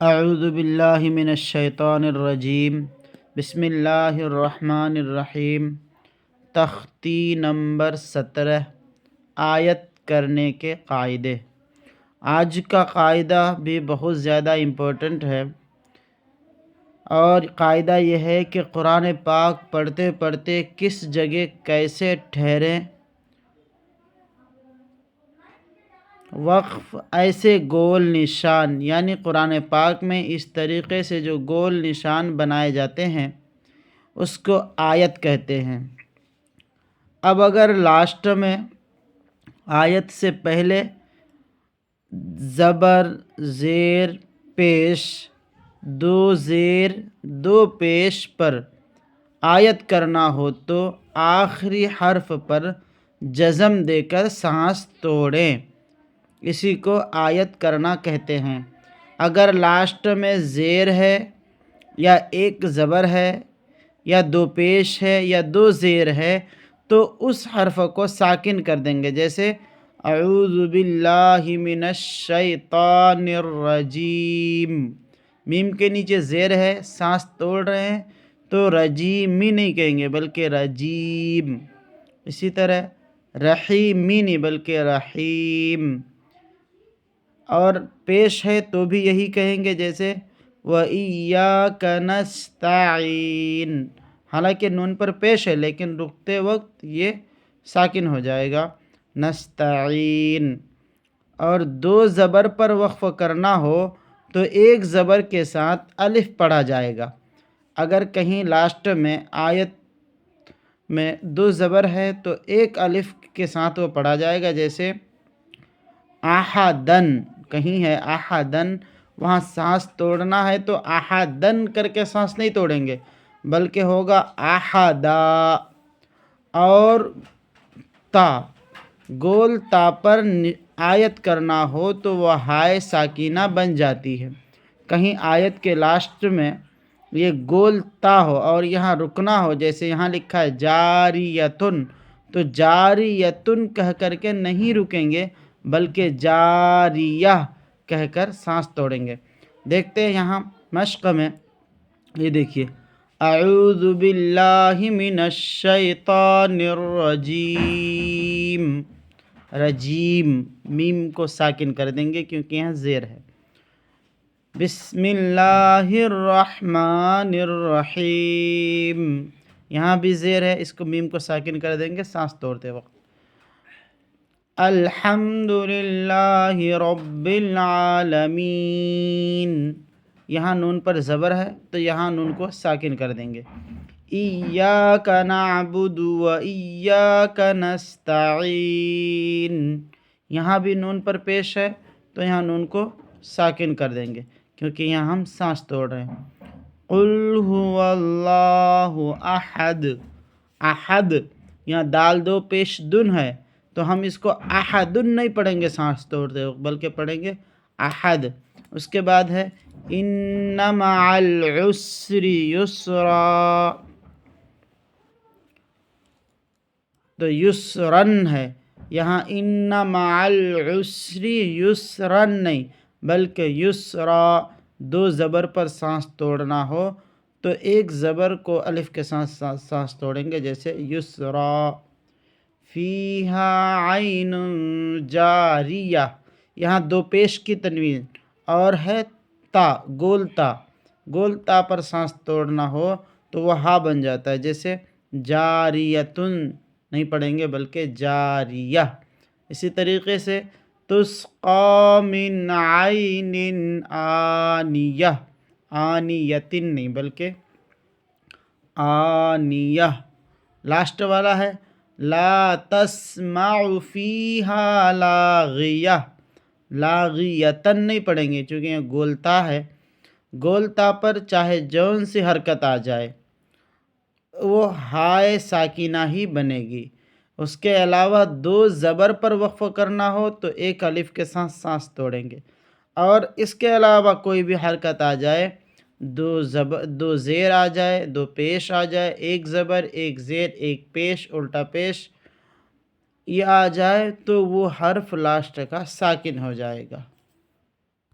اعوذ باللہ من الشیطان الرجیم، بسم اللہ الرحمن الرحیم۔ تختی نمبر 17، آیت کرنے کے قاعدے۔ آج کا قاعدہ بھی بہت زیادہ امپورٹنٹ ہے، اور قاعدہ یہ ہے کہ قرآن پاک پڑھتے پڑھتے کس جگہ کیسے ٹھہریں۔ وقف ایسے گول نشان، یعنی قرآن پاک میں اس طریقے سے جو گول نشان بنائے جاتے ہیں اس کو آیت کہتے ہیں۔ اب اگر لاسٹ میں آیت سے پہلے زبر، زیر، پیش، دو زیر دو پیش پر آیت کرنا ہو تو آخری حرف پر جزم دے کر سانس توڑیں، اسی کو آیت کرنا کہتے ہیں۔ اگر لاسٹ میں زیر ہے یا ایک زبر ہے یا دو پیش ہے یا دو زیر ہے تو اس حرف کو ساکن کر دیں گے، جیسے اعوذ باللہ من الشیطان الرجیم۔ میم کے نیچے زیر ہے، سانس توڑ رہے ہیں تو رجیمی نہیں کہیں گے بلکہ رجیم۔ اسی طرح رحیمی نہیں بلکہ رحیم، اور پیش ہے تو بھی یہی کہیں گے، جیسے وَإِيَّاكَ نَسْتَعِينُ۔ حالانکہ نون پر پیش ہے لیکن رکتے وقت یہ ساکن ہو جائے گا، نستعین۔ اور دو زبر پر وقف کرنا ہو تو ایک زبر کے ساتھ الف پڑھا جائے گا۔ اگر کہیں لاسٹ میں آیت میں دو زبر ہے تو ایک الف کے ساتھ وہ پڑھا جائے گا، جیسے احدن، کہیں ہے احدن، وہاں سانس توڑنا ہے تو احدن کر کے سانس نہیں توڑیں گے بلکہ ہوگا احدا۔ اور تا، گول تا پر آیت کرنا ہو تو وہ ہائے ساکینہ بن جاتی ہے۔ کہیں آیت کے لاسٹ میں یہ گول تا ہو اور یہاں رکنا ہو، جیسے یہاں لکھا ہے جاریتن، تو جاریتن کہہ کر کے نہیں رکیں گے بلکہ جاریہ کہہ کر سانس توڑیں گے۔ دیکھتے ہیں یہاں مشق میں، یہ دیکھیے اعوذ باللہ من الشیطان الرجیم، رجیم، میم کو ساکن کر دیں گے کیونکہ یہاں زیر ہے۔ بسم اللہ الرحمن الرحیم، یہاں بھی زیر ہے، اس کو میم کو ساکن کر دیں گے سانس توڑتے وقت۔ الحمد للہ رب العالمین، یہاں نون پر زبر ہے تو یہاں نون کو ساکن کر دیں گے۔ ایاک نعبد و ایاک نستعین، یہاں بھی نون پر پیش ہے تو یہاں نون کو ساکن کر دیں گے کیونکہ یہاں ہم سانس توڑ رہے ہیں۔ قل هو اللہ احد، احد، یہاں دال دو پیش دن ہے تو ہم اس کو احدن نہیں پڑھیں گے سانس توڑتے وقت بلکہ پڑھیں گے احد۔ اس کے بعد ہے ان مع العسر یسرا، تو یسرن ہے، یہاں ان مع العسر یسرن نہیں بلکہ یسرا۔ دو زبر پر سانس توڑنا ہو تو ایک زبر کو الف کے ساتھ سانس توڑیں گے، جیسے یسرا۔ فیہا عین جاریہ، یہاں دو پیش کی تنوین اور ہے تا، گول تا، گول تا پر سانس توڑنا ہو تو وہ ہا بن جاتا ہے، جیسے جاریتن نہیں پڑھیں گے بلکہ جاریہ۔ اسی طریقے سے تسقی من عین آنیہ، آنیتن نہیں بلکہ آنیہ۔ لاسٹ والا ہے لا تسمع فیہا لاغیہ، لاغیتن نہیں پڑھیں گے چونکہ یہ گولتا ہے، گولتا پر چاہے جون سی حرکت آ جائے وہ ہائے ساکینہ ہی بنے گی۔ اس کے علاوہ دو زبر پر وقف کرنا ہو تو ایک الف کے ساتھ سانس توڑیں گے، اور اس کے علاوہ کوئی بھی حرکت آ جائے، دو زیر آ جائے، دو پیش آ جائے، ایک زبر ایک زیر ایک پیش الٹا پیش یہ آ جائے تو وہ حرف لاسٹ کا ساکن ہو جائے گا۔